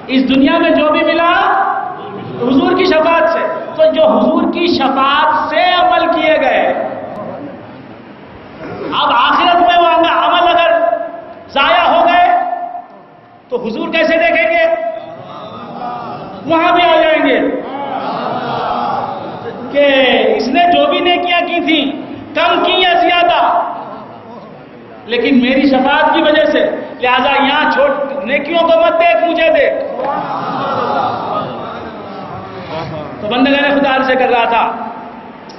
اس دنیا میں جو بھی ملا حضور کی شفاعت سے، تو جو حضور کی شفاعت سے عمل کیے گئے، اب آخرت میں وہ عمل اگر ضائع ہو گئے تو حضور کیسے دیکھیں گے؟ وہاں بھی آ جائیں گے کہ اس نے جو بھی نیکیاں کی تھی کم کی یا زیادہ، لیکن میری شفاعت کی وجہ سے، لہذا یہاں چھوڑ نیکیوں کو مت دیکھ، مجھے دیکھ۔ تو بندگان خدا عرض کر رہا تھا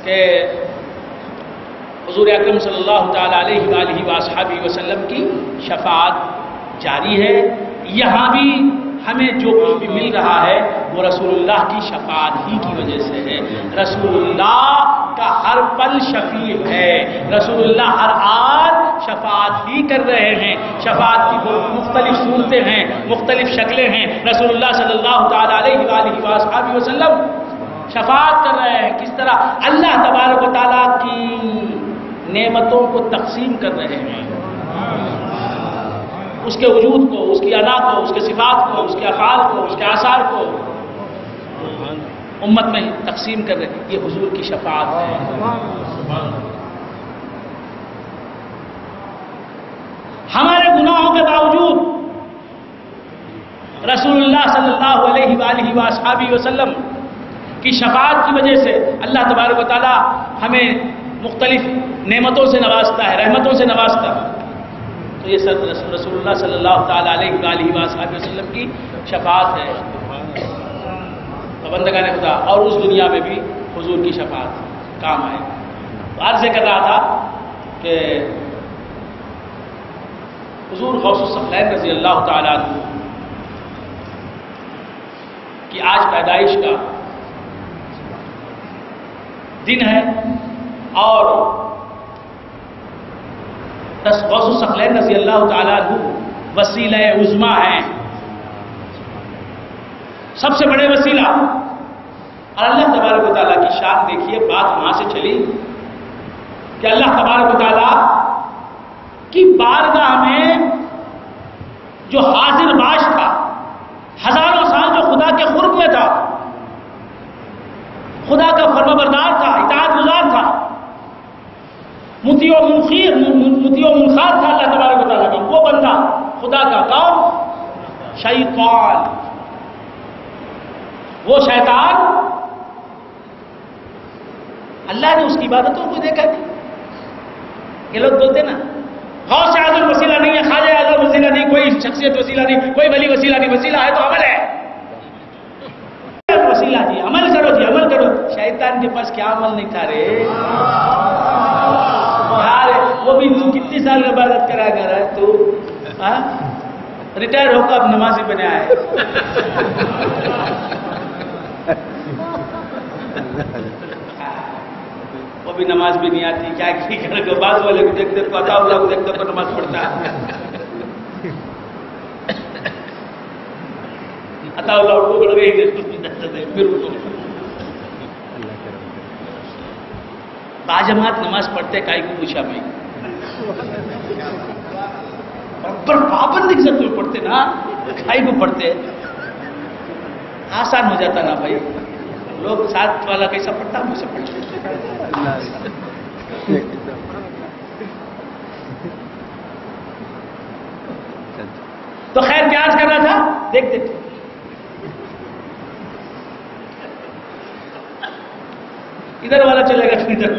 کہ حضور اکرم صلی اللہ تعالی علیہ وآلہ وصحبہ وسلم کی شفاعت جاری ہے۔ یہاں بھی ہمیں جو کچھ بھی مل رہا ہے وہ رسول اللہ کی شفاعت ہی کی وجہ سے ہے۔ رسول اللہ کا ہر پل شفیع ہے، رسول اللہ ہر آج شفاعت ہی کر رہے ہیں۔ شفاعت کی مختلف صورتیں ہیں، مختلف شکلیں ہیں۔ رسول اللہ صلی اللہ تعالی علیہ وآلہ وصحبہ وسلم شفاعت کر رہے ہیں، کس طرح اللہ تبارک و تعالیٰ کی نعمتوں کو تقسیم کر رہے ہیں، اس کے وجود کو، اس کی ادا کو، اس کے صفات کو، اس کے افعال کو، اس کے آثار کو امت میں تقسیم کر رہے ہیں۔ یہ حضور کی شفاعت ہے۔ ہمارے گناہوں کے باوجود رسول اللہ صلی اللہ علیہ وآلہ وصحبہ وسلم کی شفاعت کی وجہ سے اللہ تبارک و تعالی ہمیں مختلف نعمتوں سے نوازتا ہے، رحمتوں سے نوازتا ہے۔ تو یہ رسول اللہ صلی اللہ تعالی علیہ وآلہ وسلم کی شفاعت ہے۔ بندگان خدا اور اس دنیا میں بھی حضور کی شفاعت کام آئے۔ تو عرض کر رہا تھا کہ حضور غوث الثقلین رضی اللہ تعالیٰ عنہ کی آج پیدائش کا دن ہے، اور غوث الثقلین رضی اللہ تعالیٰ عنہ وسیلہ عظمیٰ ہیں، سب سے بڑے وسیلہ۔ اور اللہ تبارک و تعالیٰ کی شان دیکھیے، بات وہاں سے چلی کہ اللہ تبارک و تعالیٰ کی بارگاہ میں جو حاضر باش تھا، ہزاروں سال جو خدا کے قرب میں تھا، خدا کا فرمانبردار تھا، اطاعت گزار تھا، مطیع و منخار تھا اللہ تبارک و تعالیٰ کا، وہ بندہ خدا کا کون؟ شیطان۔ وہ شیطان، اللہ نے اس کی عبادتوں کو دیکھا نہیں۔ یہ لوگ بولتے نا غوث اعظم وسیلہ نہیں ہے، خواجہ اعظم وسیلہ نہیں، کوئی شخصیت وسیلہ نہیں، کوئی ولی وسیلہ نہیں، وسیلہ ہے تو عمل ہے۔ وسیلہ جی عمل کرو، جی عمل کرو۔ شیطان کے پاس کیا عمل نہیں تھا رے یار، وہ بھی تو کتنی سال عبادت کرا کر رہا ہے تو، ریٹائر ہو کر اب نمازی بنے آئے۔ وہ بھی نماز بھی نہیں آتی، کیا کرے، بعض والے کو دیکھتے تو عطا اللہ کو دیکھتے تو نماز پڑھتا ہے، عطا اللہ اٹھو کر گئی پھر اٹھو۔ باجماعت نماز پڑھتے کائی کو پوچھا میں، پر پابندی کے ساتھ پڑھتے نا، کائی کو پڑھتے آسان ہو جاتا نا بھائی، لوگ ساتھ والا کیسا پڑھتا ہم اسے پڑھتے۔ تو خیر کیا عرض کر رہا تھا، دیکھ دیکھ ادھر والا چلے گا، ادھر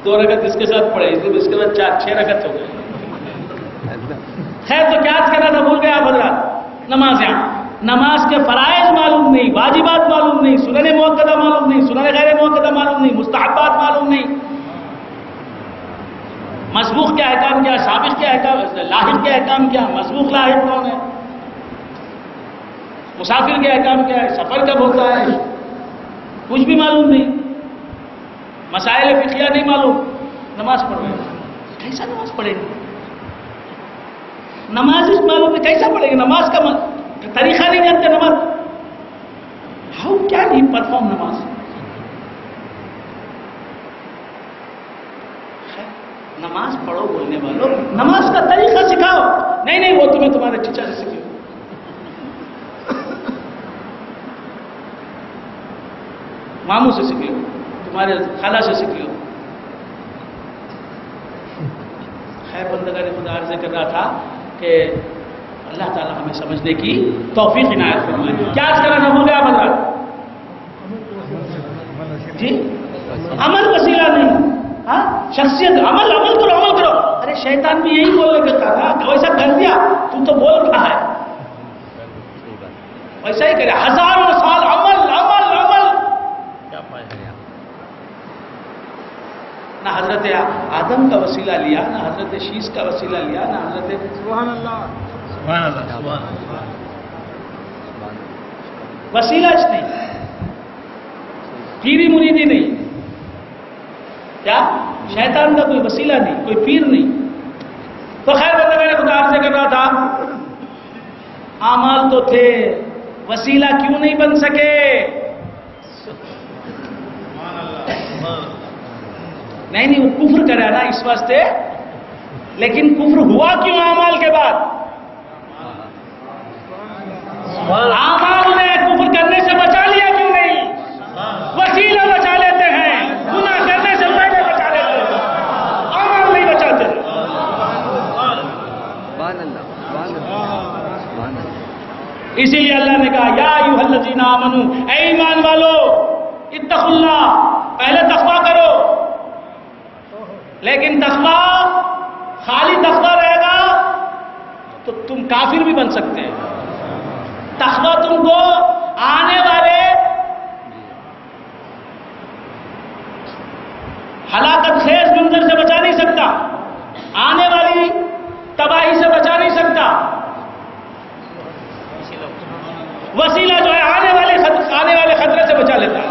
دو رکعت اس کے ساتھ پڑھے، اس کے بعد 4-6 رکعت ہو گئے۔ خیر تو کیا عرض کر رہا تھا، بھول گئے آپ حضرات۔ نماز یہاں نماز کے فرائض معلوم نہیں، واجبات معلوم نہیں، سنن مؤکدہ معلوم نہیں، سنن غیر مؤکدہ معلوم نہیں، مستحبات معلوم نہیں، مسبوق کے احکام کیا، سابق کے احکام، لاحق کے احکام کیا، مسبوق لاحق کون ہے، مسافر کے احکام کیا ہے، سفر کب ہوتا ہے، کچھ بھی معلوم نہیں، مسائل فقہیہ نہیں معلوم، نماز پڑھ رہے ہیں، کیسا نماز پڑھیں گے؟ نماز اس معلوم نہیں، کیسا پڑھیں گے؟ نماز کا طریقہ نہیں جانتے، نماز ہاؤ کیا نہیں پرفارم نماز۔ نماز پڑھو بولنے والوں، نماز کا طریقہ سکھاؤ. نہیں وہ تمہیں تمہارے چچا سے سکھاؤ، ماموں سے سیکھ لو، تمہارے خالہ سے سیکھ لو. خیر بندگان خدا عرض کر رہا تھا کہ اللہ تعالیٰ ہمیں سمجھنے کی توفیق عنایت فرمائے. کیا آج کرنا بھول گیا بندہ؟ جی عمل وسیلہ نہیں، ہاں شخصیت عمل کرو. ارے شیطان بھی یہی بولنے کرتا تھا، ویسا کر دیا تم تو بول رہا ہے، ویسا ہی کرے. ہزاروں سال عمل نہ حضرت آدم کا وسیلہ لیا، نہ حضرت شیش کا وسیلہ لیا، نہ حضرت سبحان اللہ وسیلہ نہیں، پیری مریدی نہیں. کیا شیطان کا کوئی وسیلہ نہیں، کوئی پیر نہیں. تو خیر بندہ میں نے خدا عرض کر رہا تھا اعمال تو تھے، وسیلہ کیوں نہیں بن سکے؟ نہیں وہ کفر کرا نا اس واسطے، لیکن کفر ہوا کیوں اعمال کے بعد؟ اعمال نے کفر کرنے سے بچا لیا کیوں نہیں؟ وسیلہ بچا لیتے ہیں، گناہ کرنے سے پہلے بچا لیتے ہیں، اعمال نہیں بچاتے. اسی لیے اللہ نے کہا یا ایھا الذین آمنو، اے ایمان والو، اتقوا اللہ، پہلے تقویٰ کرو. لیکن تقویٰ خالی تقویٰ رہے گا تو تم کافر بھی بن سکتے ہیں. تقویٰ تم کو آنے والے ہلاکت خیز منظر سے بچا نہیں سکتا، آنے والی تباہی سے بچا نہیں سکتا. وسیلہ جو ہے آنے والے خطرے سے بچا لیتا ہے.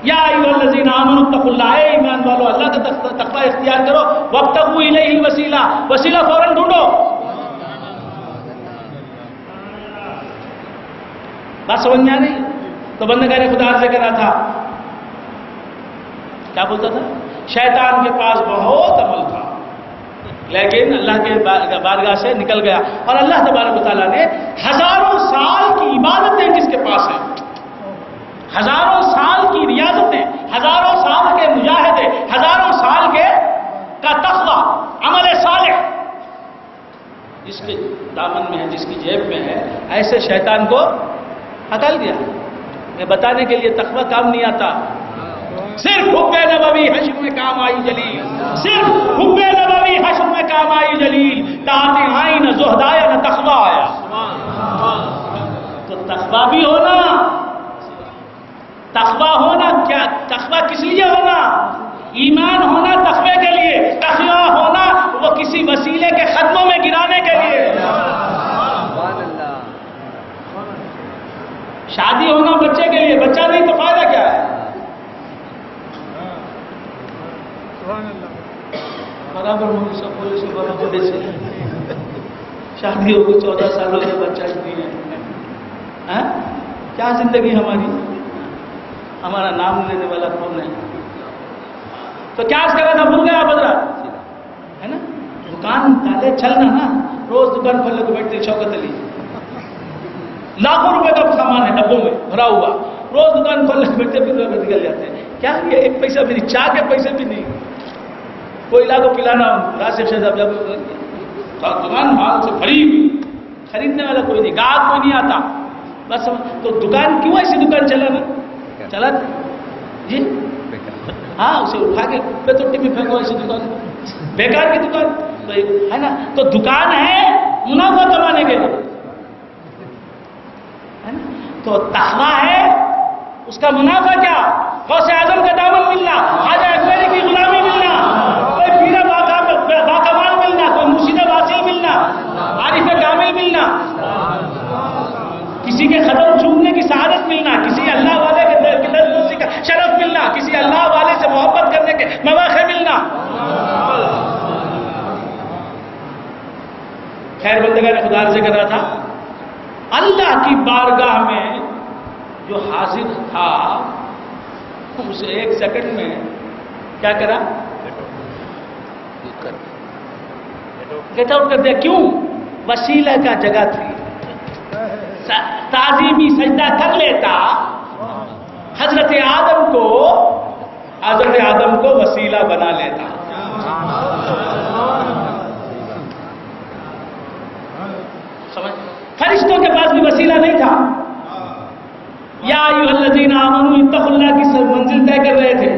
یا ایھا الذین آمنوا اتقوا اللہ، اے ایمان والو اللہ کا تقوی اختیار کرو. وابتغوا الیہ الوسیلہ، وسیلہ فوراً ڈھونڈو. بات سمجھ میں آ رہی؟ تو بندگان خدا سے کر رہا تھا، کیا بولتا تھا؟ شیطان کے پاس بہت عمل تھا لیکن اللہ کے بارگاہ سے نکل گیا. اور اللہ تبارک و تعالیٰ نے ہزاروں سال کی عبادتیں جس کے پاس ہیں، ہزاروں سال کی ریاضتیں، ہزاروں سال کے مجاہدے، ہزاروں سال کا تقویٰ، عمل صالح جس کے دامن میں ہے، جس کی جیب میں ہے، ایسے شیطان کو ہٹال دیا. میں بتانے کے لیے تقویٰ کام نہیں آتا، صرف حب نبوی حشر میں کام آئی جلیل، صرف حب نبوی حشر میں کام آئی جلیل. تانے آئی نہ زہدایا نہ تقویٰ آیا. تو تقویٰ بھی ہونا، تقویٰ ہونا کیا؟ تقویٰ کس لیے ہونا؟ ایمان ہونا تقوی کے لیے، تقویٰ ہونا وہ کسی وسیلے کے قدموں میں گرانے کے لیے. شادی ہونا بچے کے لیے، بچہ نہیں تو فائدہ کیا ہے؟ برابر ہوگی سب بولے سے برابر سے شادی ہوگی 14 سالوں کے بچہ نہیں ہے. کیا زندگی ہماری؟ ہمارا نام لینے والا کون ہے؟ تو کیا کرا تھا؟ بھول گیا بدرا ہے نا. دکان ڈالے چلنا نا، روز دکان کھولنے کو بیٹھتے شوکت علی، لاکھوں روپے کا سامان ہے ڈبوں میں بھرا ہوا، روز دکان کھولنے کو بیٹھتے پھر نکل جاتے ہیں. کیا یہ ایک پیسہ بھی نہیں، چاہ کے پیسے بھی نہیں، کوئی لا کو پلانا. راشد صاحب جب دکان مال سے بھری ہوئی، خریدنے والا کوئی نہیں، گاہک کوئی نہیں آتا. بس تو دکان کیوں ایسی دکان چلانا؟ چلا جی ہاں، اسے اٹھا کے پیٹی میں پھینکو. ایسی دکان بیکار کی دکان تو ہے نا. تو دکان ہے منافع کمانے کے لیے، تو تقویٰ ہے اس کا منافع کیا؟ غوث اعظم کا دامن ملنا، خواجہ اجمیری کی غلامی ملنا، کوئی پیر باکمال ملنا، کوئی مرشد واصل ملنا، عارف کامل ملنا، کسی کے قدم چومنے کی سعادت ملنا، کسی اللہ والے کے کا شرف ملنا، کسی اللہ والے سے محبت کرنے کے مواقع ملنا. خیر بندگان خدا سے کر رہا تھا، اللہ کی بارگاہ میں جو حاضر تھا اسے ایک سیکنڈ میں کیا کرا؟ گیٹ آؤٹ کر دیا. کیوں؟ وسیلہ کا جگہ تھی. تعظیمی سجدہ کر لیتا حضرت آدم کو وسیلہ بنا لیتا. سمجھ؟ فرشتوں کے پاس بھی وسیلہ نہیں تھا. یا ایھا الذین آمنوا اتقوا اللہ کی منزل طے کر رہے تھے.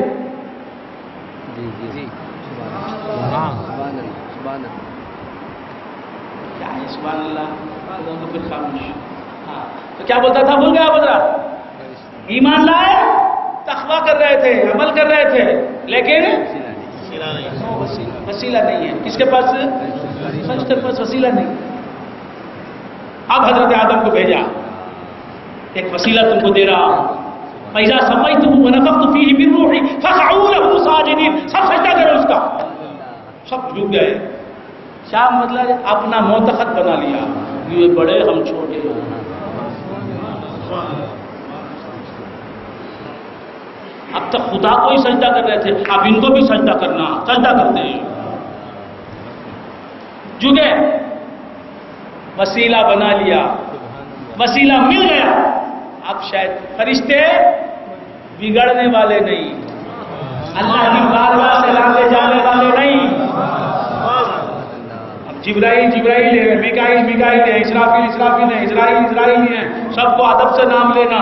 کیا ہے سبحان اللہ؟ تو پھر خاموش. ہاں تو کیا بولتا تھا؟ بھول گیا بدرا. ایمان لائے، تقویٰ کر رہے تھے، عمل کر رہے تھے، لیکن وسیلہ نہیں ہے. کس کے پاس؟ فرشتے کے پاس وسیلہ نہیں. اب حضرت آدم کو بھیجا، ایک وسیلہ تم کو دے رہا ہوں. فَإِذَا سَمَّيْتُهُ وَنَفَخْتُ فِيهِ مِن رُّوحِي فَقَعُوا لَهُ سَاجِدِينَ. سب سجدہ کرو اس کا. سب جھک گئے. کیا مطلب؟ اپنا معتقد بنا لیا، یہ بڑے ہم چھوٹے. اب تک خدا کو ہی سجدہ کر رہے تھے، اب ان کو بھی سجدہ کرنا. سجدہ کرتے ہیں، جھکے، وسیلہ بنا لیا، وسیلہ مل گیا. اب شاید فرشتے بگڑنے والے نہیں، اللہ کی بارگاہ سے لانے جانے والے نہیں. اب جبرائیل ہے، میکائیل ہے، اسرافیل ہے، اسرائیل ہے. سب کو ادب سے نام لینا.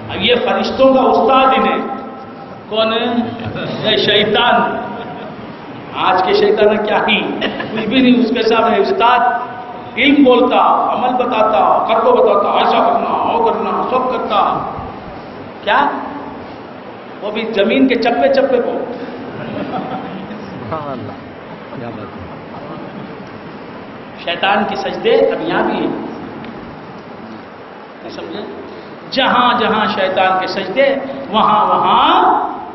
اب یہ فرشتوں کا استاد انہیں کون ہے؟ یہ شیطان. آج کے شیطان کیا ہی کچھ بھی نہیں. اس کے سامنے استاد علم بولتا، عمل بتاتا، کر کو بتاتا، ایسا کرنا، وہ کرنا، سب کرتا. کیا؟ وہ بھی زمین کے چپے چپے کو. شیطان کی سجدے اب یہاں بھی ہیں. سمجھے؟ جہاں جہاں شیطان کے سجدے، وہاں وہاں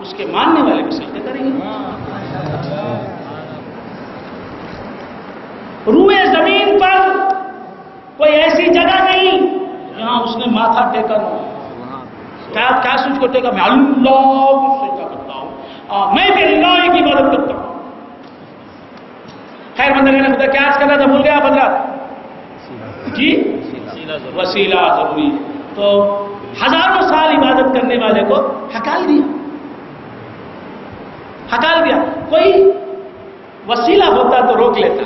اس کے ماننے والے بھی سجدے کریں گے. روئے زمین پر کوئی ایسی جگہ نہیں جہاں اس نے ماتھا ٹیکا نہ ہو. کیا سوچ کو ٹیکا؟ میں اللہ کو سجدہ کرتا ہوں، میں بھی اللہ کی عبادت کرتا ہوں. خیر بندہ نے خدا کیا آج کرنا تھا؟ بھول گیا بدلا جی. وسیلہ ضروری ہے. تو ہزاروں سال عبادت کرنے والے کو ہکال دیا. کوئی وسیلہ ہوتا تو روک لیتا.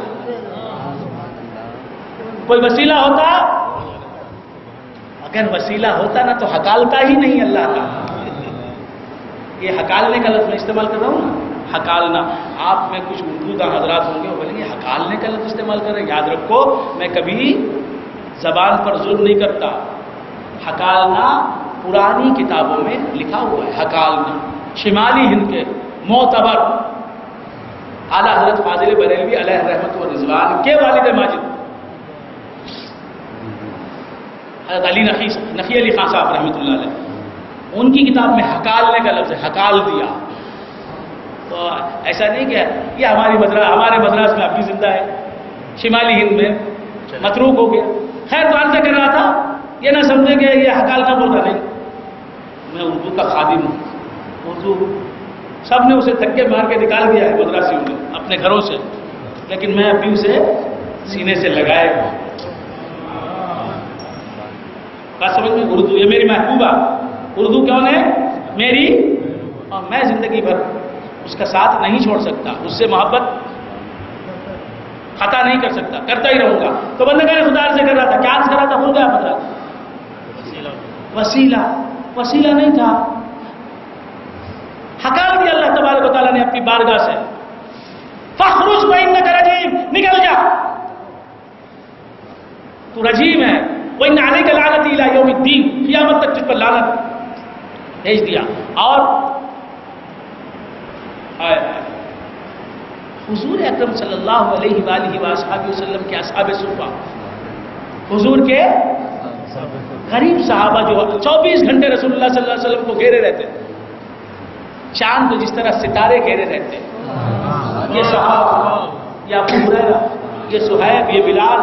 کوئی وسیلہ ہوتا، اگر وسیلہ ہوتا نا تو ہکالتا ہی نہیں اللہ کا. یہ ہکالنے کا لفظ میں استعمال کر رہا ہوں نا، ہکالنا. آپ میں کچھ اردو کا حضرات ہوں گے وہ بولیں گے ہکالنے کا لفظ استعمال کر رہے ہیں. یاد رکھو میں کبھی زبان پر ظلم نہیں کرتا. ہکالنا پرانی کتابوں میں لکھا ہوا ہے. ہکالنا شمالی ہند کے معتبر اعلیٰ حضرت فاضل بریلوی علیہ رحمت و رضوان کے والد ماجد حضرت علی نقی علی خان صاحب رحمۃ اللہ علیہ، ان کی کتاب میں ہکالنے کا لفظ ہے. ہکال دیا. تو ایسا نہیں کہ یہ ہمارے مدراس میں اب بھی زندہ ہے، شمالی ہند میں متروک ہو گیا. خیر تو عرض کر رہا تھا، یہ نہ سمجھے کہ یہ ہکالنا بولتا نہیں. میں اردو کا خادم ہوں. اردو سب نے اسے دھکے مار کے نکال دیا ہے مدراسیوں نے اپنے گھروں سے، لیکن میں ابھی اسے سینے سے لگائے ہوں. بات سمجھ میں؟ اردو یہ میری محبوبہ. اردو کون ہے؟ میری. اور میں زندگی بھر اس کا ساتھ نہیں چھوڑ سکتا، اس سے محبت خطا نہیں کر سکتا، کرتا ہی رہوں گا. تو بندگان خدا سے کر رہا تھا، کیا کر رہا تھا؟ بھول گیا پتہ. وسیلہ نہیں تھا. ہکال دیا اللہ تبارک و تعالیٰ نے اپنی بارگاہ سے. فخرج فإنک رجیم، نکل جا، تو رجیم ہے. وإن علیک لعنتی الی یوم الدین، قیامت تک تجھ پر لعنت بھیج دیا. اور حضور اکرم صلی اللہ علیہ وآلہ وآلہ وسلم کے اصحاب صفہ، حضور کے غریب صحابہ جو 24 گھنٹے رسول اللہ صلی اللہ علیہ وسلم کو گھیرے رہتے، چاند کو جس طرح ستارے گھیرے رہتے. یہ صحابہ، یہ ابو ہریرہ، یہ صہیب، یہ بلال،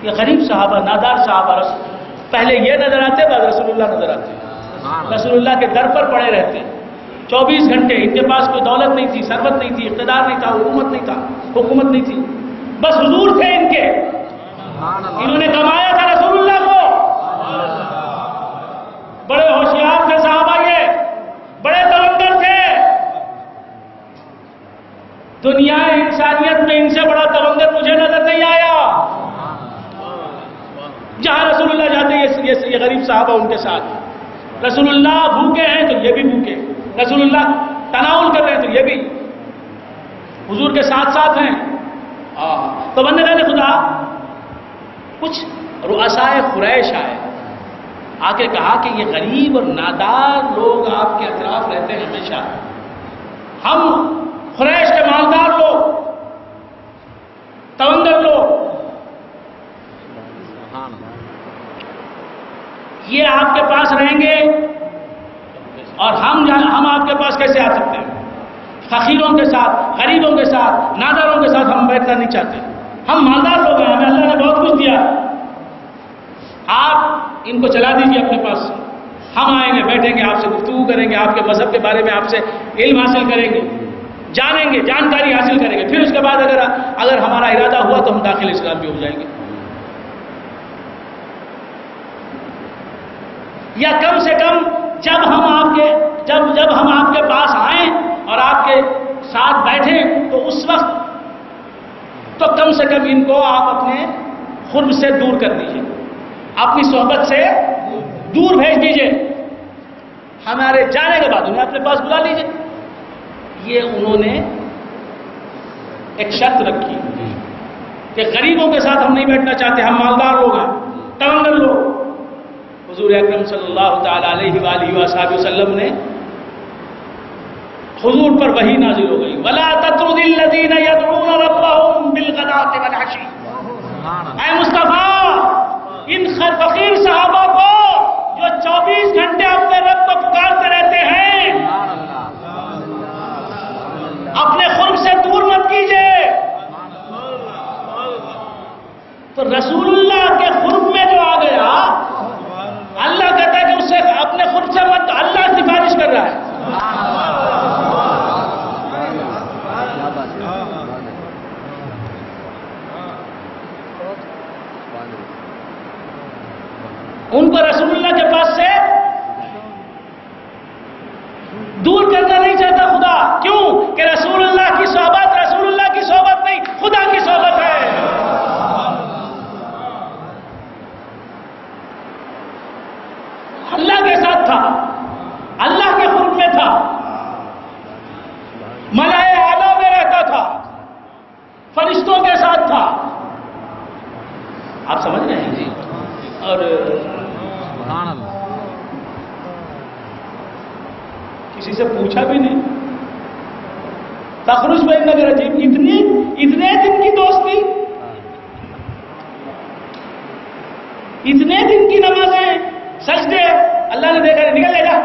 یہ غریب صحابہ، نادار صحابہ، پہلے یہ نظر آتے، بعد رسول اللہ نظر آتے، رسول اللہ کے در پر پڑے رہتے. 24 گھنٹے ان کے پاس کوئی دولت نہیں تھی، ثروت نہیں تھی، اقتدار نہیں تھا، حکومت نہیں تھی، بس حضور تھے ان کے، انہوں نے کمایا تھا رسول اللہ کو۔ بڑے ہوشیار تھے صحابہ، یہ بڑے تونگر تھے، دنیا انسانیت میں ان سے بڑا تونگر مجھے نظر نہیں آیا۔ جہاں رسول اللہ جاتے یہ غریب صحابہ ان کے ساتھ، رسول اللہ بھوکے ہیں تو یہ بھی بھوکے، رسول اللہ تناول کر رہے ہیں تو یہ بھی حضور کے ساتھ ساتھ ہیں۔ تو بندگان خدا، کچھ رؤسائے قریش آئے، آ کے کہا کہ یہ غریب اور نادار لوگ آپ کے اطراف رہتے ہیں ہمیشہ، ہم قریش کے مالدار لوگ، تونگر لوگ، یہ آپ کے پاس رہیں گے اور ہم آپ کے پاس کیسے آ سکتے ہیں؟ فقیروں کے ساتھ، غریبوں کے ساتھ، ناداروں کے ساتھ ہم بیٹھنا نہیں چاہتے، ہم مالدار لوگ ہیں، ہمیں اللہ نے بہت کچھ دیا، آپ ان کو چلا دیجیے اپنے پاس، ہم آئیں گے، بیٹھیں گے، آپ سے گفتگو کریں گے، آپ کے مذہب کے بارے میں آپ سے علم حاصل کریں گے، جانیں گے، جانکاری حاصل کریں گے، پھر اس کے بعد اگر ہمارا ارادہ ہوا تو ہم داخل اسلام بھی ہو جائیں گے، یا کم سے کم جب ہم آپ کے پاس آئیں اور آپ کے ساتھ بیٹھیں تو اس وقت تو کم سے کم ان کو آپ اپنے قرب سے دور کر دیجیے، اپنی صحبت سے دور بھیج دیجیے، ہمارے جانے کے بعد انہیں اپنے پاس بلا لیجیے۔ یہ انہوں نے ایک شرط رکھی کہ غریبوں کے ساتھ ہم نہیں بیٹھنا چاہتے، ہم مالدار لوگ ہیں، تونگر لوگ۔ حضور اکرم صلی اللہ تعالی علیہ وآلہ وصحبہ وسلم نے، حضور پر وحی نازل ہو گئی، وَلَا تَطْرُدِ الَّذِينَ يَدْعُونَ رَبَّهُمْ بِالْغَدَاةِ وَالْعَشِيِّ۔ اے مصطفیٰ، ان فقیر صحابہ کو جو 24 گھنٹے اپنے رب کو پکارتے رہتے ہیں، اپنے قرب سے دور مت کیجیے۔ تو رسول اللہ کے قرب میں جو آ گیا، اللہ کہتا ہے کہ اسے اپنے قرب سے مت، اللہ سفارش کر رہا ہے۔ ان کو رسول اللہ کے پاس سے دور کرنا نہیں چاہتا خدا، کیوں کہ رسول اللہ کی صحبت رسول اللہ کی صحبت نہیں، خدا کی صحبت ہے۔ اللہ کے ساتھ تھا، اللہ کے قرب میں تھا، ملائے اعلیٰ میں رہتا تھا، فرشتوں کے ساتھ تھا، آپ سمجھ رہے ہیں جی؟ اور کسی سے پوچھا بھی نہیں، تخرج بین نگر عجیب، اتنے دن کی دوستی، اتنے دن کی نمازیں، سجدے، اللہ نے دیکھا نکل لے جا،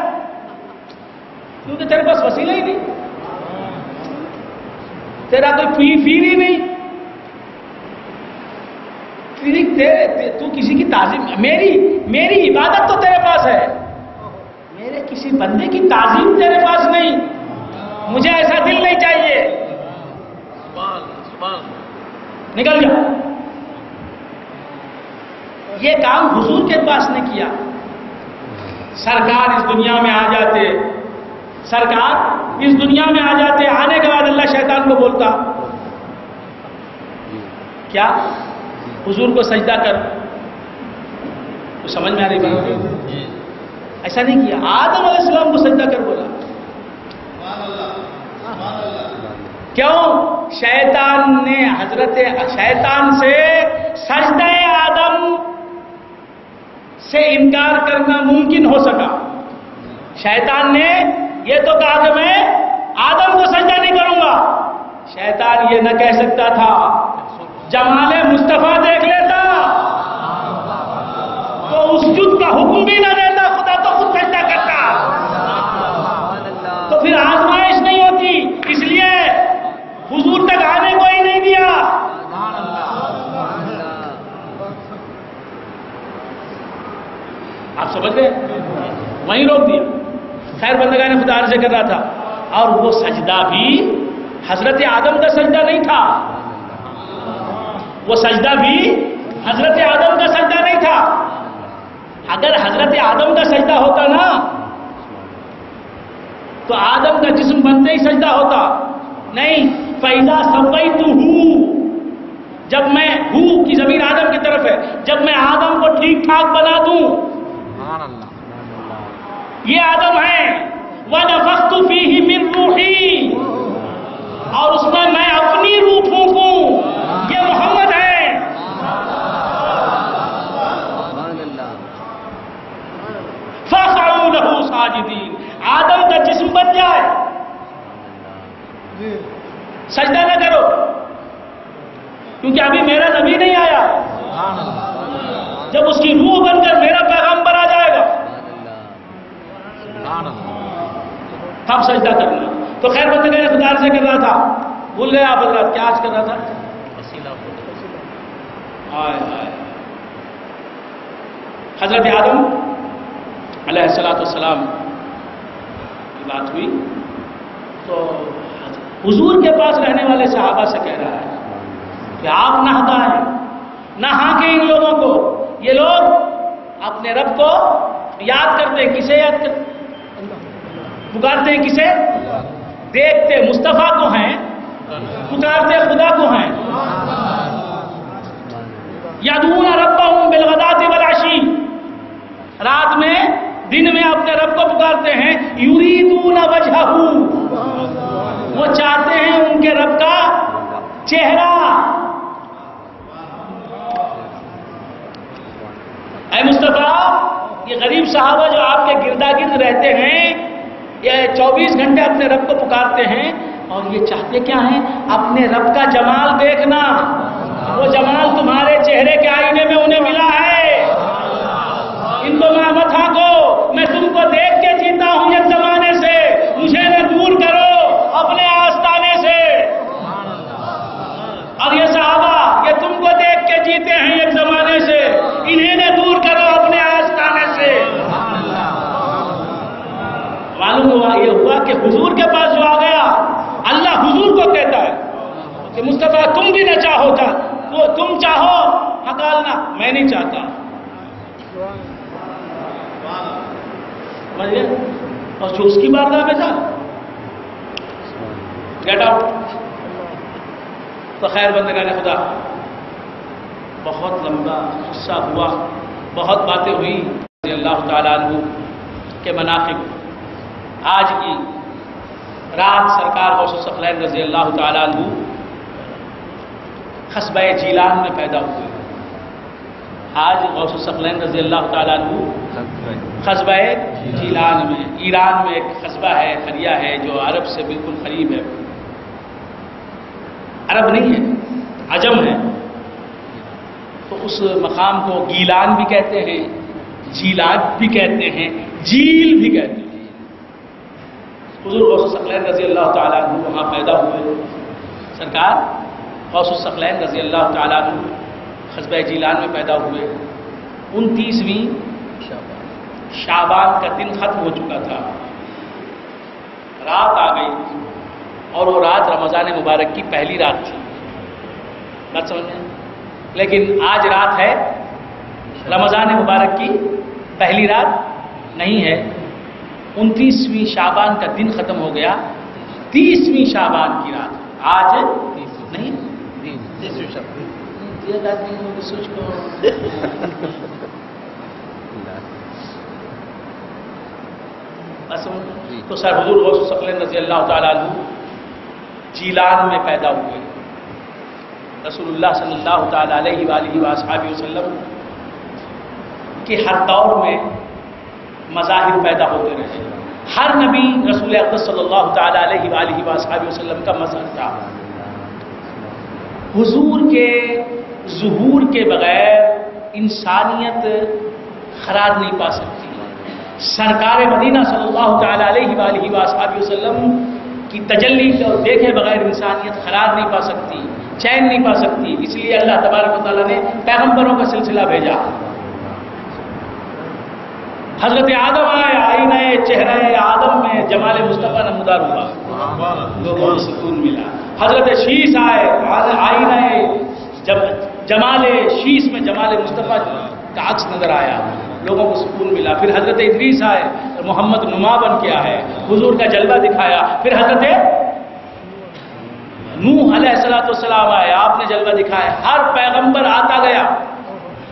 کیونکہ تیرے پاس وسیلہ ہی نہیں، تیرا کوئی پیر ہی نہیں، تو کسی کی تعظیم، میری عبادت تو تیرے پاس ہے، میرے کسی بندے کی تعظیم تیرے پاس نہیں، مجھے ایسا دل نہیں چاہیے، نکل جا۔ یہ کام حضور کے پاس نے کیا، سرکار اس دنیا میں آ جاتے، آنے کے بعد اللہ شیطان کو بولتا کیا؟ حضور کو سجدہ کر، تو سمجھ میں آ رہی بات؟ ایسا نہیں کیا، آدم علیہ السلام کو سجدہ کر بولا، کیوں؟ شیطان سے سجدہ آدم سے انکار کرنا ممکن ہو سکا۔ شیطان نے یہ تو کہا کہ میں آدم کو سجدہ نہیں کروں گا، شیطان یہ نہ کہہ سکتا تھا جمال مصطفیٰ دیکھ لیتا تو اس جد کا حکم بھی نہ دیتا، خدا تو خود سجدہ کرتا، تو پھر آزمائش نہیں ہوتی، اس لیے حضور تک آنے کو ہی نہیں دیا۔ آپ سمجھ گئے؟ وہیں روک دیا۔ خیر بندگان خدا عرض کر رہا تھا اور وہ سجدہ بھی حضرت آدم کا سجدہ نہیں تھا، وہ سجدہ بھی حضرت آدم کا سجدہ نہیں تھا۔ اگر حضرت آدم کا سجدہ ہوتا نا تو آدم کا جسم بنتے ہی سجدہ ہوتا، نہیں، فَإِذَا سَوَّيْتُهُ، جب میں ہوں کی ضمیر آدم کی طرف ہے، جب میں آدم کو ٹھیک ٹھاک بنا دوں، یہ آدم ہے، وَنَفَخْتُ فِيهِ مِن رُوحِي، اور اس میں اپنی روح پھونکوں، یہ محمد ہے۔ فَقَعُوا لَهُ سَاجِدِينَ، آدم کا جسم بن جائے، سجدہ نہ کرو، کیونکہ ابھی میرا نبی نہیں آیا، جب اس کی روح بن کر میرا پیغمبر آ جائے گا تب سجدہ کرنا۔ تو خیر بندے نے خدا سے کر رہا تھا، بھول گئے آپ حضرات کیا آج کر رہا تھا؟ حضرت آدم علیہ السلام کی بات ہوئی تو حضور کے پاس رہنے والے صحابہ سے کہہ رہا ہے کہ آپ نہ ہٹائیں، نہ ہانکیں ان لوگوں کو، یہ لوگ اپنے رب کو یاد کرتے ہیں، کسے یاد کرتے پکارتے ہیں، کسے دیکھتے مصطفیٰ کو ہیں، پکارتے خدا کو ہیں، یدعون ربهم بالغداۃ والعشی، رات میں دن میں اپنے رب کو پکارتے ہیں، یریدون وجہہ، وہ چاہتے ہیں ان کے رب کا چہرہ۔ اے مصطفیٰ، یہ غریب صحابہ جو آپ کے گردا گرد رہتے ہیں، یہ 24 گھنٹے اپنے رب کو پکارتے ہیں، اور یہ چاہتے کیا ہیں؟ اپنے رب کا جمال دیکھنا، وہ جمال تمہارے چہرے کے آئینے میں انہیں ملا ہے۔ ان کو مت ہانکو، میں تم کو دیکھ کے جیتا ہوں ایک زمانے سے، مجھے نہ دور کرو اپنے آستانے سے۔ اور یہ صحابہ، یہ تم کو دیکھ کے جیتے ہیں ایک زمانے سے، انہیں نہ دور کرو اپنے آستانے سے۔ معلوم ہوا یہ ہوا کہ حضور کے پاس جو آ گیا، اللہ حضور کو کہتا ہے کہ مصطفیٰ تم بھی نہ چاہو تھا، وہ تم چاہو ہکالنا، میں نہیں چاہتا، اور جو اس کی بارگاہ میں جا گیٹ آؤٹ۔ تو خیر بندگان خدا، بہت لمبا قصہ ہوا، بہت باتیں ہوئی رضی اللہ تعالیٰ عنہ کے مناقب۔ آج کی رات سرکار غوث الثقلین رضی اللہ تعالیٰ عنہ قصبہ جیلان میں پیدا ہوئے۔ آج غوث الثقلین رضی اللہ تعالیٰ عنہ قصبہ جیلان میں، ایران میں ایک قصبہ ہے، قریہ ہے جو عرب سے بالکل قریب ہے، عرب نہیں ہے، عجم ہے۔ تو اس مقام کو گیلان بھی کہتے ہیں، جیلان بھی کہتے ہیں، جیل بھی کہتے ہیں۔ حضور غوث الثقلین رضی اللہ تعالیٰ عنہ وہاں پیدا ہوئے۔ سرکار غوث الثقلین رضی اللہ تعالیٰ عنہ قصبہ جیلان میں پیدا ہوئے۔ 29ویں شعبان کا دن ختم ہو چکا تھا، رات آ گئی، اور وہ رات رمضان مبارک کی پہلی رات تھی، بات سمجھیں؟ لیکن آج رات ہے رمضان مبارک کی پہلی رات نہیں ہے، 29ویں شعبان کا دن ختم ہو گیا، 30ویں شعبان کی رات آج نہیں، تو سر حضور غوث الثقلین رضی اللہ تعالیٰ عنہ جیلان میں پیدا ہوئے۔ رسول اللہ صلی اللہ تعالیٰ علیہ وآلہ وآصحابہ وسلم کے ہر دور میں مذاہب پیدا ہوتے رہے، ہر نبی رسول اقدس صلی اللہ تعالیٰ علیہ وآلہ وآصحابہ وسلم کا مذہب تھا۔ حضور کے ظہور کے بغیر انسانیت قرار نہیں پا سکتی، سرکار مدینہ صلی اللہ تعالیٰ علیہ وآلہ وآصحابہ وسلم کی تجلی کو دیکھے بغیر انسانیت قرار نہیں پا سکتی، چین نہیں پا سکتی، اس لیے اللہ تبارک و تعالیٰ نے پیغمبروں کا سلسلہ بھیجا۔ حضرت آدم آئے، آئینہ چہرہ آدم میں جمال مصطفیٰ نمودار ہوا، لوگوں کو سکون ملا۔ حضرت شیش آئے، آئینہ جمال شیش میں جمال مصطفیٰ کا عکس نظر آیا، لوگوں کو سکون ملا۔ پھر حضرت ادریس آئے، محمد نما بن کے آئے، حضور کا جلوہ دکھایا۔ پھر حضرت نوح علیہ السلام آئے، آپ نے جلوہ دکھایا۔ ہر پیغمبر آتا گیا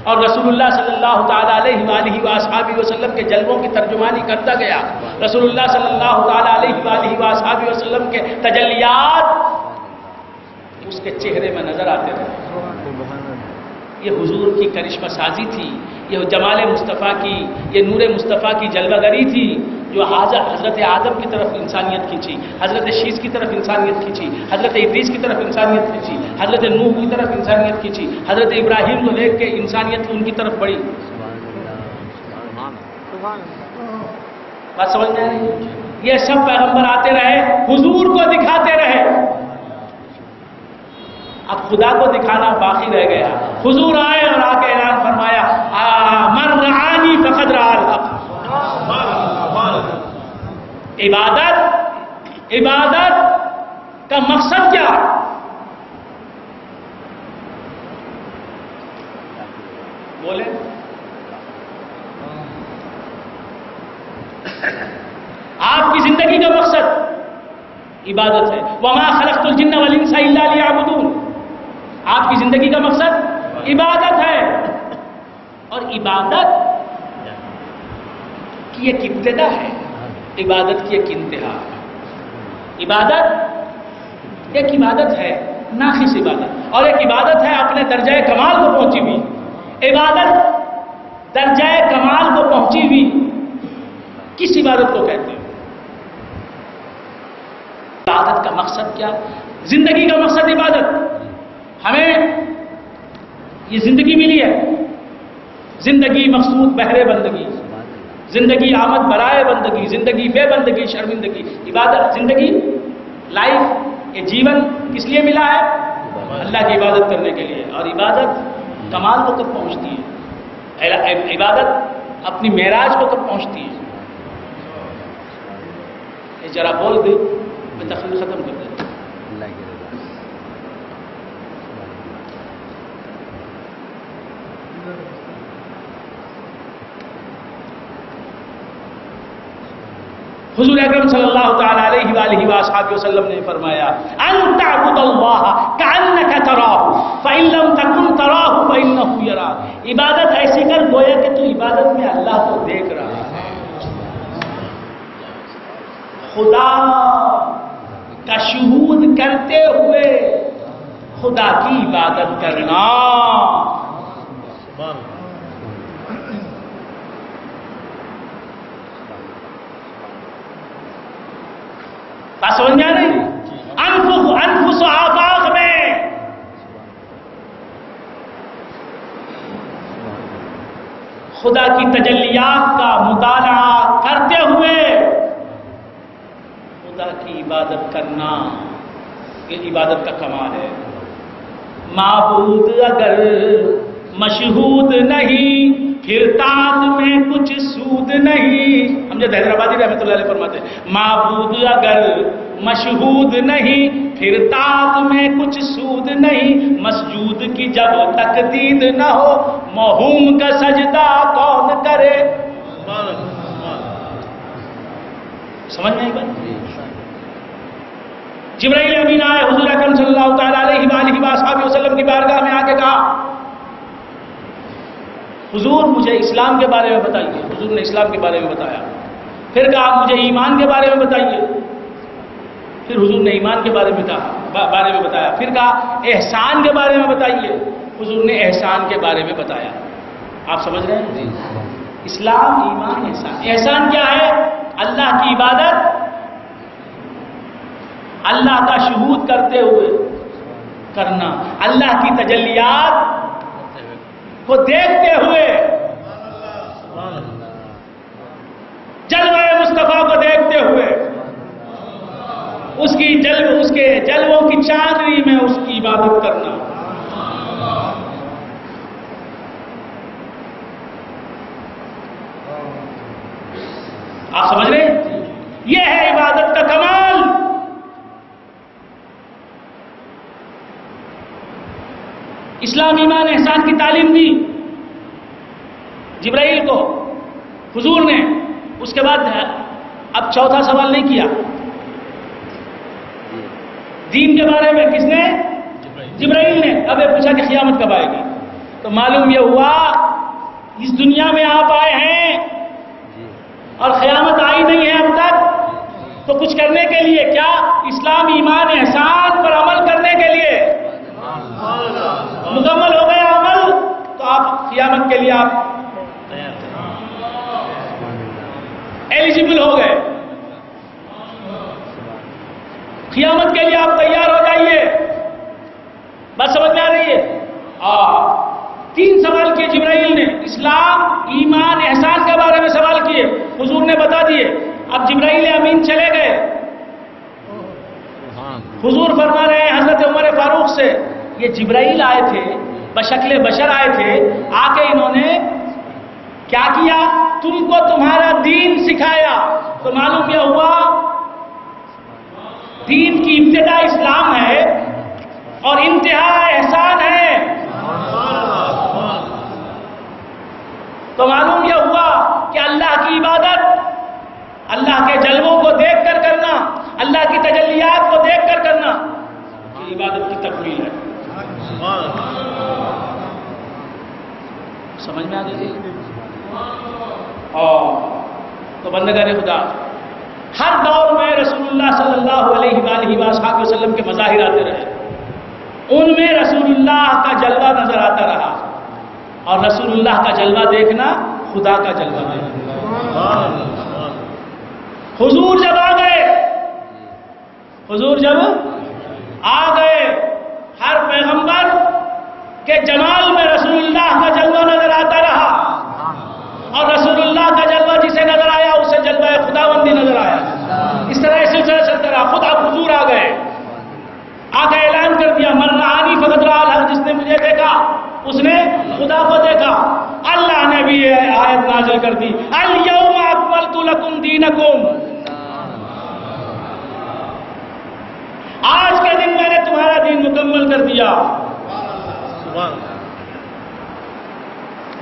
اور رسول اللہ صلی اللہ تعالیٰ علیہ وآلہ وآصحابہ وسلم کے جلووں کی ترجمانی کرتا گیا۔ رسول اللہ صلی اللہ تعالیٰ علیہ وآلہ وآصحابہ وسلم کے تجلیات اس کے چہرے میں نظر آتے تھے۔ یہ حضور کی کرشمہ سازی تھی، یہ جمال مصطفیٰ کی، یہ نور مصطفیٰ کی جلوہ گری تھی، جو حضرت آدم کی طرف انسانیت کھینچی، حضرت شیش کی طرف انسانیت کھینچی، حضرت ادریس کی طرف انسانیت کھینچی، حضرت نوح کی طرف انسانیت کھینچی، حضرت ابراہیم کو دیکھ کے انسانیت ان کی طرف بڑھی۔ بات سمجھ میں آ رہی ہے؟ یہ سب پیغمبر آتے رہے، حضور کو دکھاتے رہے، اب خدا کو دکھانا باقی رہ گیا۔ حضور آئے اور آ کے اعلان فرمایا، من رعانی فقد رعا الحق۔ عبادت کا مقصد کیا؟ بولے آپ کی زندگی کا مقصد عبادت ہے۔ وما خلقت الجن والانس الا ليعبدون۔ آپ کی زندگی کا مقصد عبادت ہے، اور عبادت کی ایک ابتدا ہے، عبادت کی ایک انتہا ہے۔ عبادت ایک عبادت ہے، ناقص عبادت، اور ایک عبادت ہے اپنے درجہ کمال کو پہنچی ہوئی۔ عبادت درجہ کمال کو پہنچی ہوئی کس عبادت کو کہتے ہیں؟ عبادت کا مقصد کیا؟ زندگی کا مقصد عبادت۔ ہمیں یہ زندگی ملی ہے، زندگی مقصود بہرے بندگی، زندگی آمد برائے بندگی، زندگی بے بندگی شرمندگی۔ عبادت، زندگی، لائف، یہ جیون کس لیے ملا ہے؟ اللہ کی عبادت کرنے کے لیے۔ اور عبادت کمال کو کب پہنچتی ہے؟ عبادت اپنی معراج کو کب پہنچتی ہے؟ یہ ذرا بول دے، میں تقریر ختم کر دیتا ہوں۔ حضور اکرم صلی اللہ تعالیٰ علیہ وآلہ وآصحابہ وسلم نے فرمایا، ان تعبد اللہ کأنک تراہ فإن لم تکن تراہ فإنہ یراک۔ عبادت ایسی کر گویا کہ تو عبادت میں اللہ کو دیکھ رہا ہے۔ خدا کا شہود کرتے ہوئے خدا کی عبادت کرنا۔ بات سمجھ میں آ رہی؟ انفس آفاق میں خدا کی تجلیات کا مطالعہ کرتے ہوئے خدا کی عبادت کرنا، یہ عبادت کا کمال ہے۔ معبود اگر مشہود نہیں پھر تاج میں کچھ سود نہیں۔ امجد حیدرآبادی رحمۃ اللہ علیہ فرماتے ہیں، معبود اگر مشہود نہیں پھر تاج میں کچھ سود نہیں، مسجود کی جب تقدید نہ ہو موہوم کا سجدہ کون کرے۔ سمجھ میں آئی بات؟ جبرائیل امین آئے، حضور اکرم صلی اللہ تعالیٰ علیہ وآلہ وآصحابہ وسلم کی بارگاہ میں آ کے کہا، حضور مجھے اسلام کے بارے میں بتائیے۔ حضور نے اسلام کے بارے میں بتایا۔ پھر کہا مجھے ایمان کے بارے میں بتائیے۔ پھر حضور نے ایمان کے بارے میں بتایا۔ پھر کہا احسان کے بارے میں بتائیے۔ حضور نے احسان کے بارے میں بتایا۔ آپ سمجھ رہے ہیں؟ اسلام، ایمان، احسان۔ احسان کیا ہے؟ اللہ کی عبادت اللہ کا شہود کرتے ہوئے کرنا، اللہ کی تجلیات کو دیکھتے ہوئے، جلوہ مصطفیٰ کو دیکھتے ہوئے، اس کے جلووں کی چاندنی میں اس کی عبادت کرنا۔ اسلام ایمان احسان کی تعلیم دی جبرائیل کو حضور نے. اس کے بعد اب چوتھا سوال نہیں کیا دین کے بارے میں. کس نے؟ جبرائیل نے. اب یہ پوچھا کہ قیامت کب آئے گی؟ تو معلوم یہ ہوا اس دنیا میں آپ آئے ہیں اور قیامت آئی نہیں ہے اب تک. تو کچھ کرنے کے لیے کیا؟ اسلام ایمان احسان پر عمل کرنے کے لیے مکمل ہو گیا عمل تو آپ قیامت کے لیے آپ ایلیجیبل ہو گئے. قیامت کے لیے آپ تیار ہو جائیے. بات سمجھ میں آ رہی ہے؟ 3 سوال کیے جبرائیل نے. اسلام ایمان احسان کے بارے میں سوال کیے, حضور نے بتا دیے. اب جبرائیل امین چلے گئے. حضور فرما رہے ہیں حضرت عمر فاروق سے, یہ جبرائیل آئے تھے, بشکل بشر آئے تھے, آ کے انہوں نے کیا کیا؟ تم کو تمہارا دین سکھایا. تو معلوم یہ ہوا دین کی ابتدا اسلام ہے اور انتہا احسان ہے. تو معلوم یہ ہوا کہ اللہ کی عبادت اللہ کے جلووں کو دیکھ کر کرنا, اللہ کی تجلیات کو دیکھ کر کرنا یہ عبادت کی تکمیل ہے. سمجھ میں آ گئی؟ تو بندگان خدا ہر دور میں رسول اللہ صلی اللہ علیہ وآلہ وسلم کے مظاہر آتے رہے. ان میں رسول اللہ کا جلوہ نظر آتا رہا اور رسول اللہ کا جلوہ دیکھنا خدا کا جلوہ دیکھنا. حضور جب آ گئے ہر پیغمبر کے جمال میں رسول اللہ کا جلوہ نظر آتا رہا اور رسول اللہ کا جلوہ جسے نظر آیا اسے جلوہ خداوندی نظر آیا. اس طرح یہ سلسلہ چلتا رہا. خود اب حضور آ گئے, آ کے اعلان کر دیا من رآنی فقد رأى الحق, جس نے مجھے دیکھا اس نے خدا کو دیکھا. اللہ نے بھی یہ آیت نازل کر دی الیوم اکملت لکم دینکم, آج کے دن میں نے تمہارا دین مکمل کر دیا.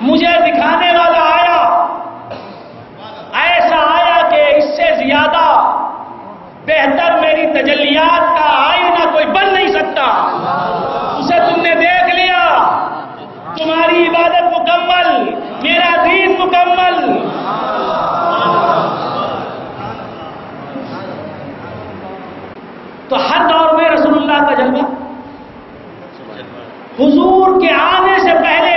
مجھے دکھانے والا آیا, ایسا آیا کہ اس سے زیادہ بہتر میری تجلیات کا آئینہ کوئی بن نہیں سکتا. اسے تم نے دیکھ لیا, تمہاری عبادت مکمل, میرا دین مکمل. تو ہر دور میں رسول اللہ کا جلوہ. حضور کے آنے سے پہلے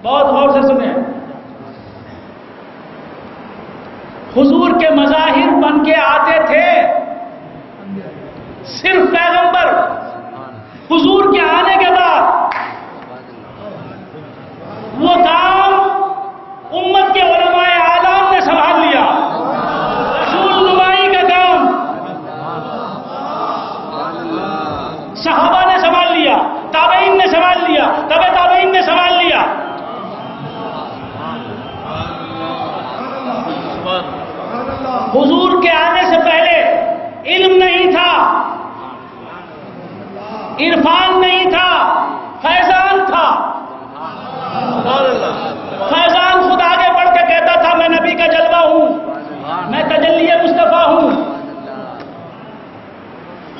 بہت غور سے سنیں, حضور کے مظاہر بن کے آتے تھے صرف پیغمبر. حضور کے آنے کے بعد وہ کام امت کے علماء اعلام نے سنبھال لیا. رسول نمائی کا کام صحابہ نے سنبھال لیا, تابعین نے سنبھال لیا, تابع تابعین نے سنبھال لیا. حضور کے آنے سے پہلے علم نہیں تھا, عرفان نہیں تھا, فیضان تھا. فیضان خود آگے بڑھ کے کہتا تھا میں نبی کا جلوہ ہوں, میں تجلی مصطفیٰ ہوں.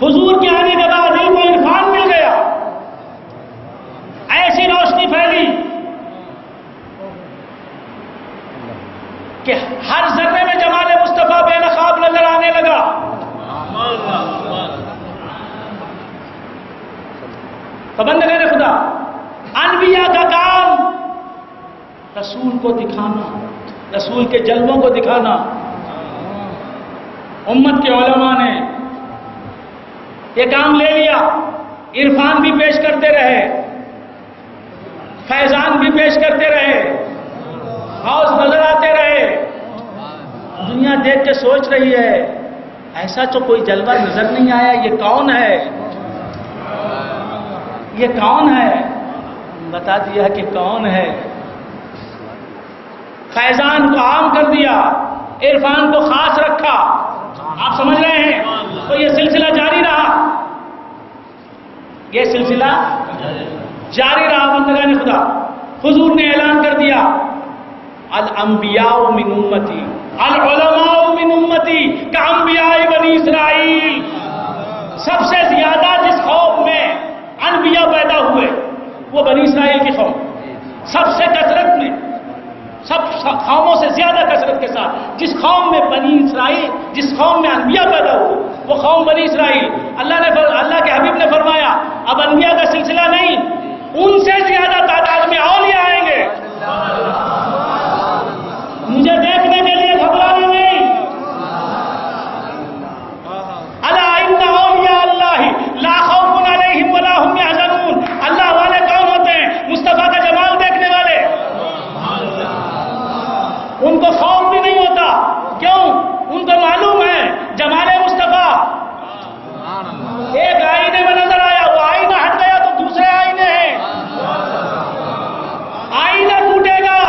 حضور کے آنے کے بعد علم و عرفان مل گیا, ایسی روشنی پھیلی کہ ہر ذرے میں جمال مصطفیٰ بے نقاب نظر آنے لگا. تو بندگان خدا, انبیاء کا کام رسول کو دکھانا, رسول کے جلووں کو دکھانا. امت کے علماء نے یہ کام لے لیا, عرفان بھی پیش کرتے رہے, فیضان بھی پیش کرتے رہے, غوث نظر آتے رہے. دنیا دیکھ کے سوچ رہی ہے ایسا تو کوئی جلوہ نظر نہیں آیا, یہ کون ہے, یہ کون ہے؟ بتا دیا کہ کون ہے. فیضان کو عام کر دیا, عرفان کو خاص رکھا. آپ سمجھ رہے ہیں؟ تو یہ سلسلہ جاری رہا, یہ سلسلہ جاری رہا بندگان خدا. حضور نے اعلان کر دیا الانبیاء من امتی العلماء من امتی کانبیاء بنی اسرائیل. سب سے زیادہ جس قوم میں انبیاء پیدا ہوئے وہ بنی اسرائیل کی قوم. سب سے کثرت میں، سب قوموں سے زیادہ کثرت کے ساتھ جس قوم میں بنی اسرائیل، جس قوم میں انبیاء پیدا ہوئے وہ قوم بنی اسرائیل. اللہ کے حبیب نے فرمایا اب انبیاء کا سلسلہ نہیں، ان سے زیادہ تعداد میں اولیاء آئیں گے. مجھے دیکھنے کے لیے گھبرانا نہیں. الا ان اولیاء اللہ لا خوف علیہم ولا هم يحزنون. اللہ والے کون ہوتے ہیں؟ مصطفیٰ کا جمال دیکھنے والے. ان کو خوف بھی نہیں ہوتا. کیوں؟ ان کو معلوم ہے جمال مصطفیٰ. ایک آئینے میں نظر آیا، وہ آئینہ ہٹ گیا تو دوسرے آئینے ہیں. آئینہ ٹوٹے گا،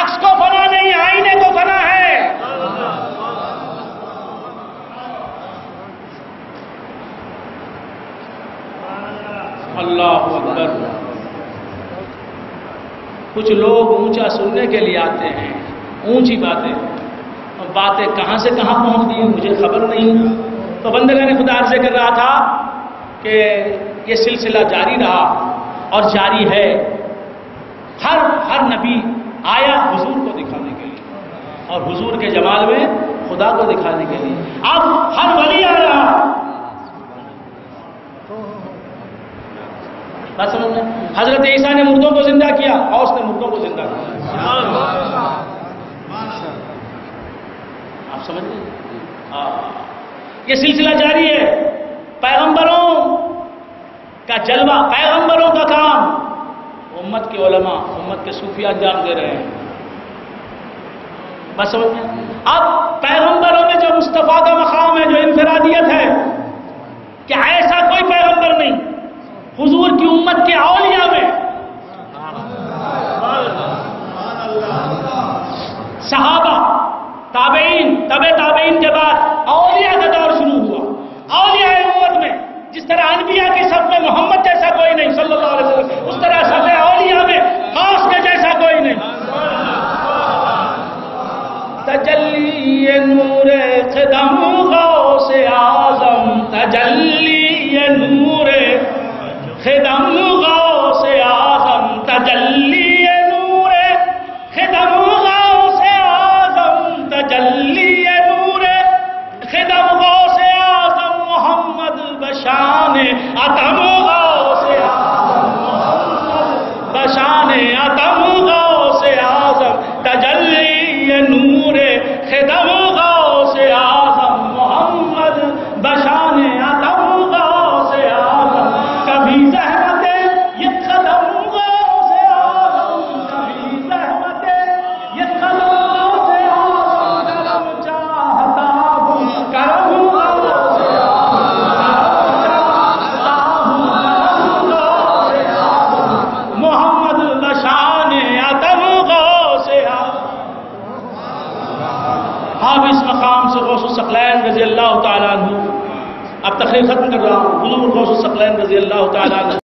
عکس کو فنا نہیں، آئینے کو فنا ہے. اللہ اکبر. کچھ لوگ اونچا سننے کے لیے آتے ہیں، اونچی باتیں کہاں سے کہاں پہنچ گئی مجھے خبر نہیں. تو بندگان خدا عرض کر رہا تھا کہ یہ سلسلہ جاری رہا اور جاری ہے. ہر نبی آیا حضور کو دکھانے کے لیے اور حضور کے جمال میں خدا کو دکھانے کے لیے. اب ہر ولی آ رہا. بات سمجھ میں؟ حضرت عیسیٰ نے مردوں کو زندہ کیا، غوث نے مردوں کو زندہ کیا. آپ سمجھ گئے؟ یہ سلسلہ جاری ہے. پیغمبروں کا جلوہ، پیغمبروں کا کام امت کے علماء، امت کے صوفیہ انجام دے رہے ہیں. بس سمجھ میں؟ اب پیغمبروں میں جو مصطفیٰ کا مقام ہے، جو انفرادیت ہے، کہ ایسا کوئی پیغمبر نہیں حضور کی امت کے اولیاء میں. صحابہ، تابعین، تابعین کے بعد اولیاء کا دور شروع ہوا. اولیاء امت میں جس طرح انبیاء کی صف میں محمد جیسا کوئی نہیں صلی اللہ علیہ وسلم، اس طرح صف اولیاء میں غوث کے جیسا کوئی نہیں. تجلی نور قدم غوث اعظم، تجلی نور خدم غوث اعظم، تجلی نور خدم غوث اعظم، تجلی نور خدم غوث اعظم محمد بشان عتم غوث اعظم، بشان عتم غوث اعظم، تجلی نور خدم غوث اعظم محمد بشان عتم غوث اعظم. کبھی زحمت یہ قدم غوث اعظم، کبھی زحمت یہ قدم غوث اعظم، چاہتا ہوں کرم غوث اعظم، محمد بشان عتم غوث اعظم. اب اس مقام سے غوث الثقلین رضی اللہ تعالیٰ عنہ، اب تقریر ختم کر رہا ہوں. حضور غوث الثقلین رضی اللہ تعالیٰ عنہ